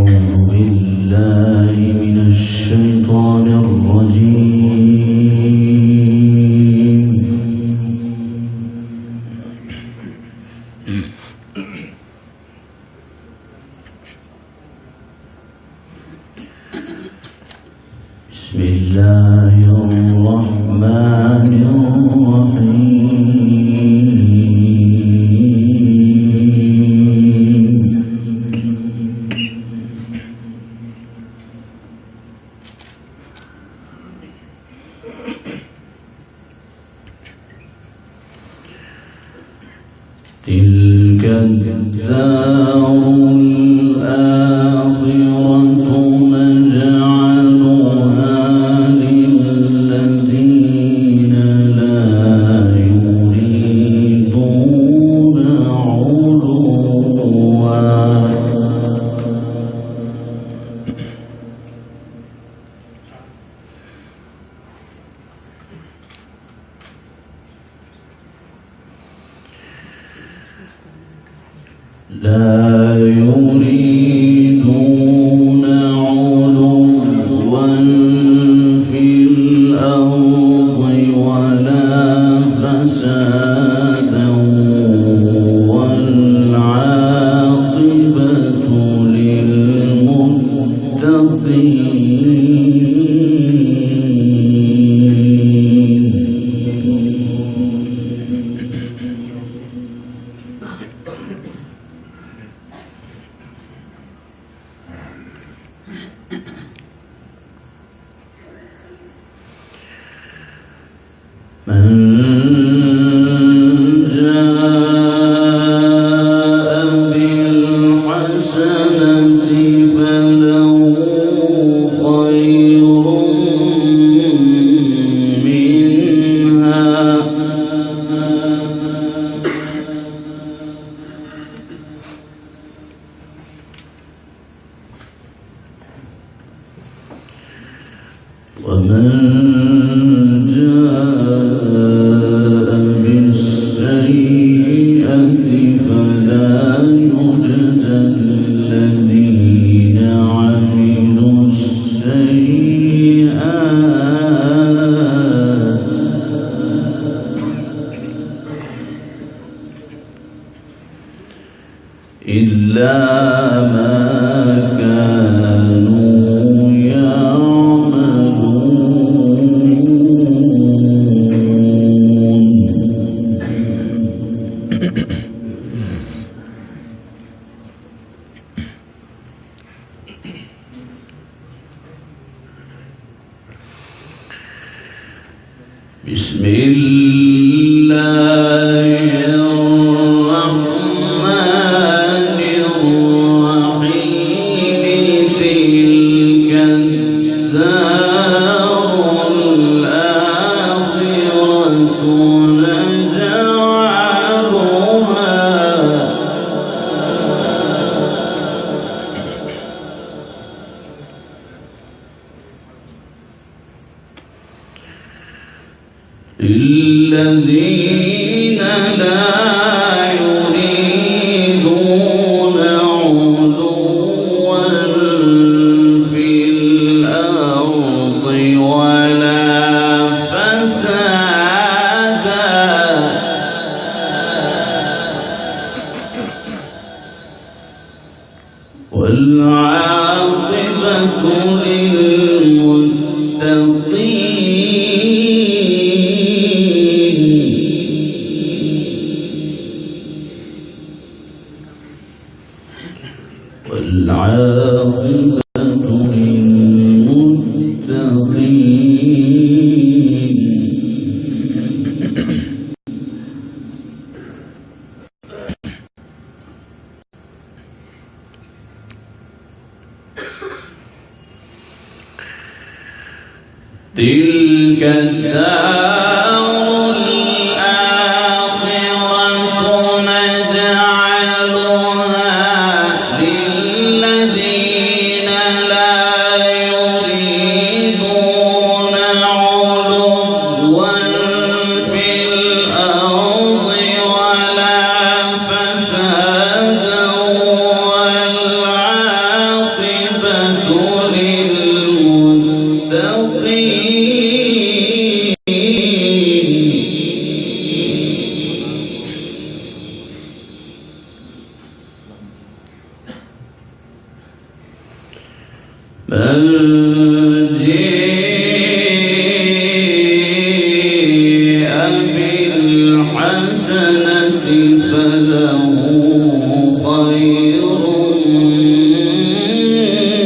بسم الله الرحمن الرحيم تلك الدار لا يريدون علوا في الأرض ولا فسادا والعاقبة للمتقين. من جاء بالحسنة فله خير منها ومن جاء بالسيئة فلا يجزى الذين عملوا السيئات إلا ما كانوا بسم الله الرحمن الرحيم تلك الدار الآخرة للذين لا يريدون علوا في الأرض ولا فسادا والعاقبة للمتقين. والعاقبة للمتقين. تلك الدار الآخرة نجعلها للذين لا يريدون علوا في الأرض ولا فسادا والعاقبة من جيء بالحسنة فله خير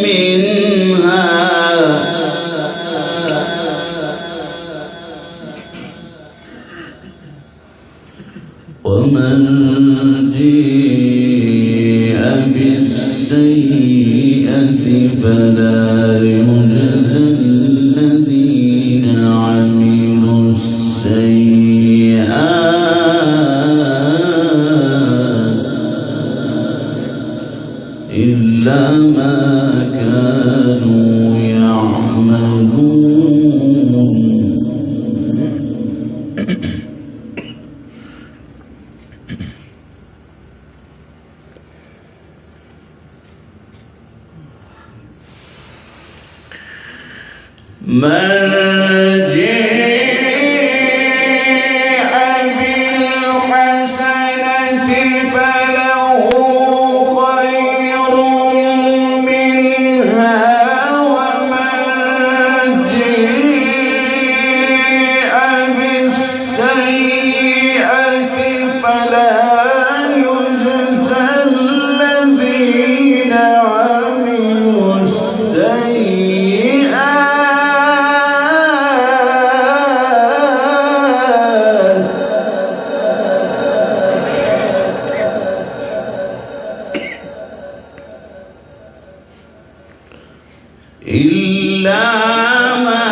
منها ومن جيء بالسيئة فلا يجزى الذين عملوا السيئات إلا ما كانوا يعملون. من جيء بالحسنة فله خير منها ومن جيء بالسيئة فلا يجزى الذين عملوا السيئات إلا ما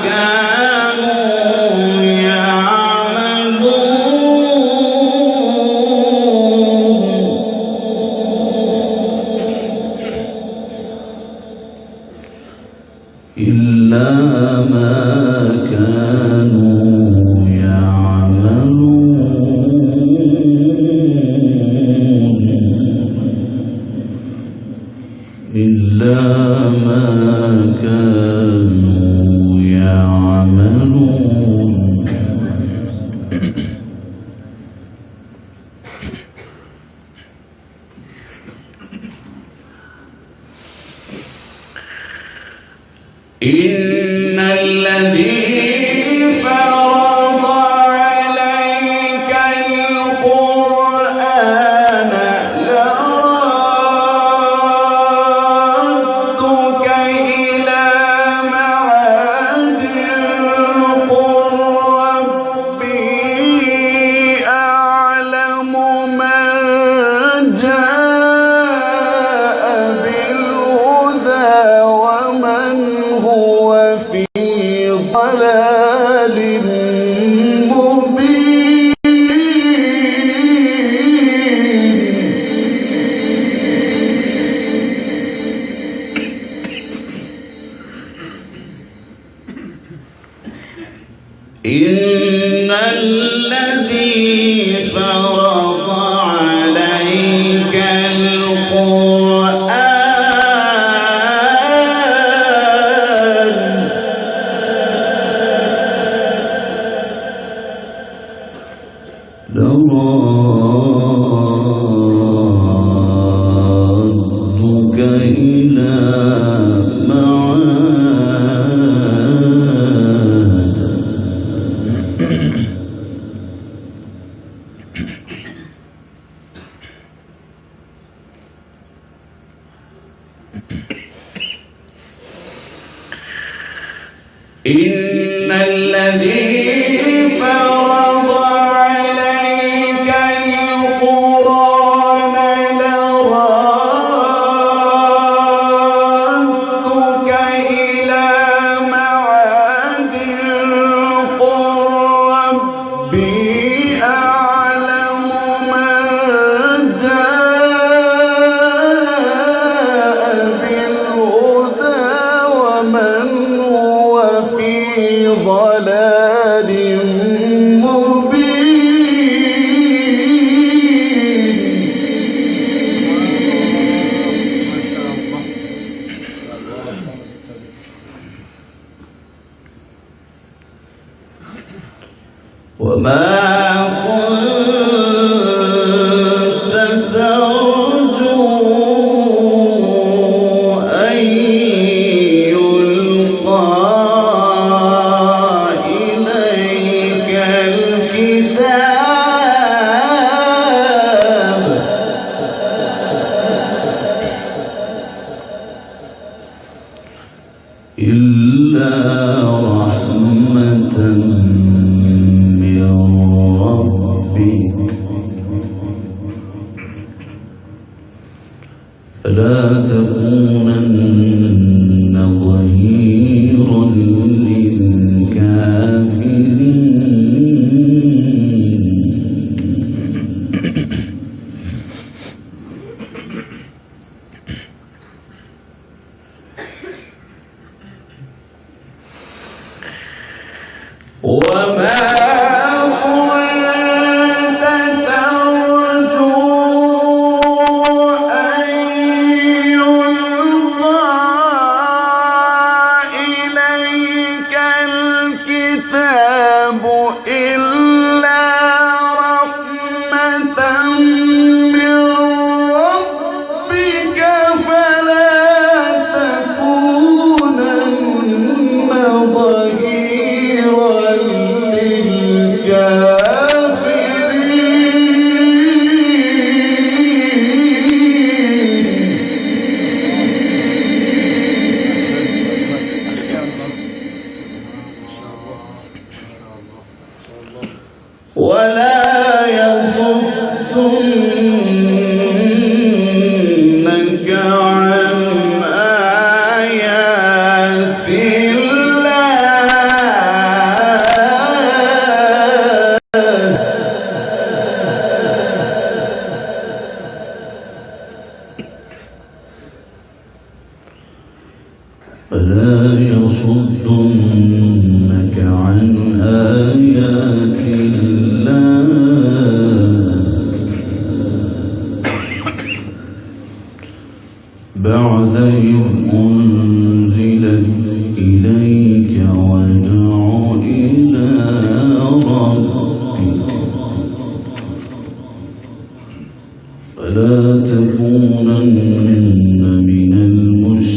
كانوا يعملون إلا ما كانوا يعملون إلا ما كانوا يعملون. إن الذي فرض عليك القرآن لردك إلى معاد قل ربي أعلم من جاء بالهدى ومن هو في ضلال مبين. إن الذي فرض عليك القرآن لردك إلى معاد إن الذي فرض عليك القرآن لردك إلى معاد قل ربي أعلم من جاء بالهدى ومن هو في ضلال وما كنت ترجو أن تكونن ظهيرا للكافرين. وما ولا يصدنك عن آيات الله فلا يصدنك عن آيات الله بعد إذ أنزلت إليك وادع إلى ربك فلا تكونن من المشركين.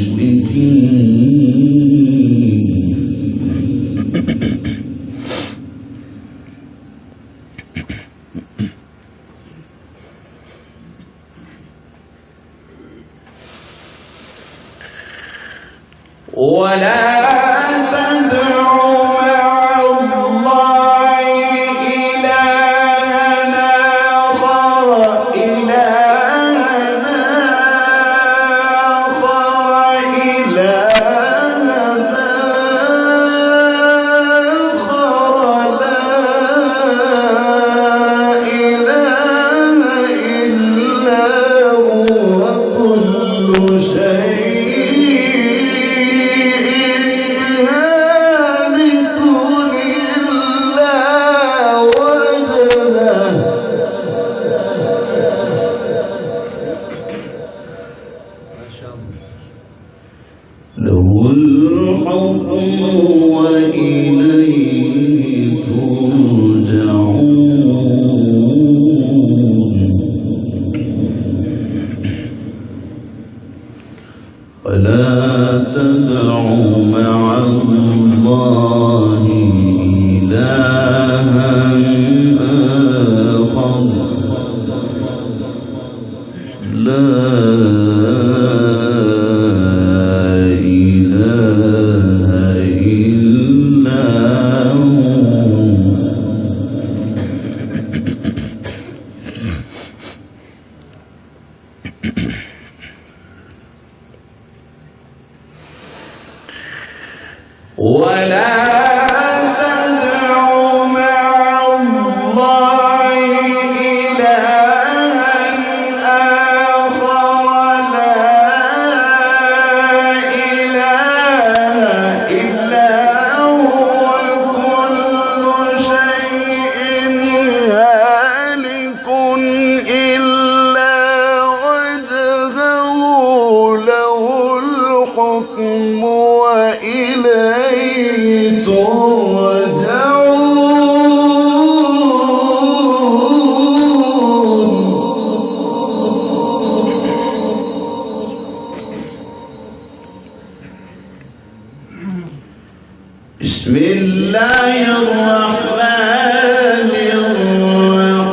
ولا تدع مع الله إلهًا آخر له الحكم وإليه ترجعون. ولا تدع مع الله إلهًا آخر لا ولا تدع مع الله إلهًا آخر لا إله إلا هو كل شيء هالك إلا وجهه له الحكم وإليه ترجعون. بسم الله الرحمن الرحيم.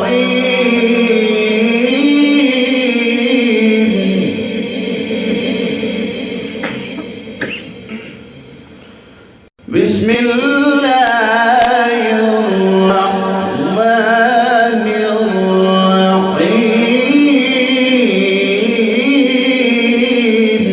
بسم الله الرحمن الرحيم.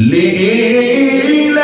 لإيلاف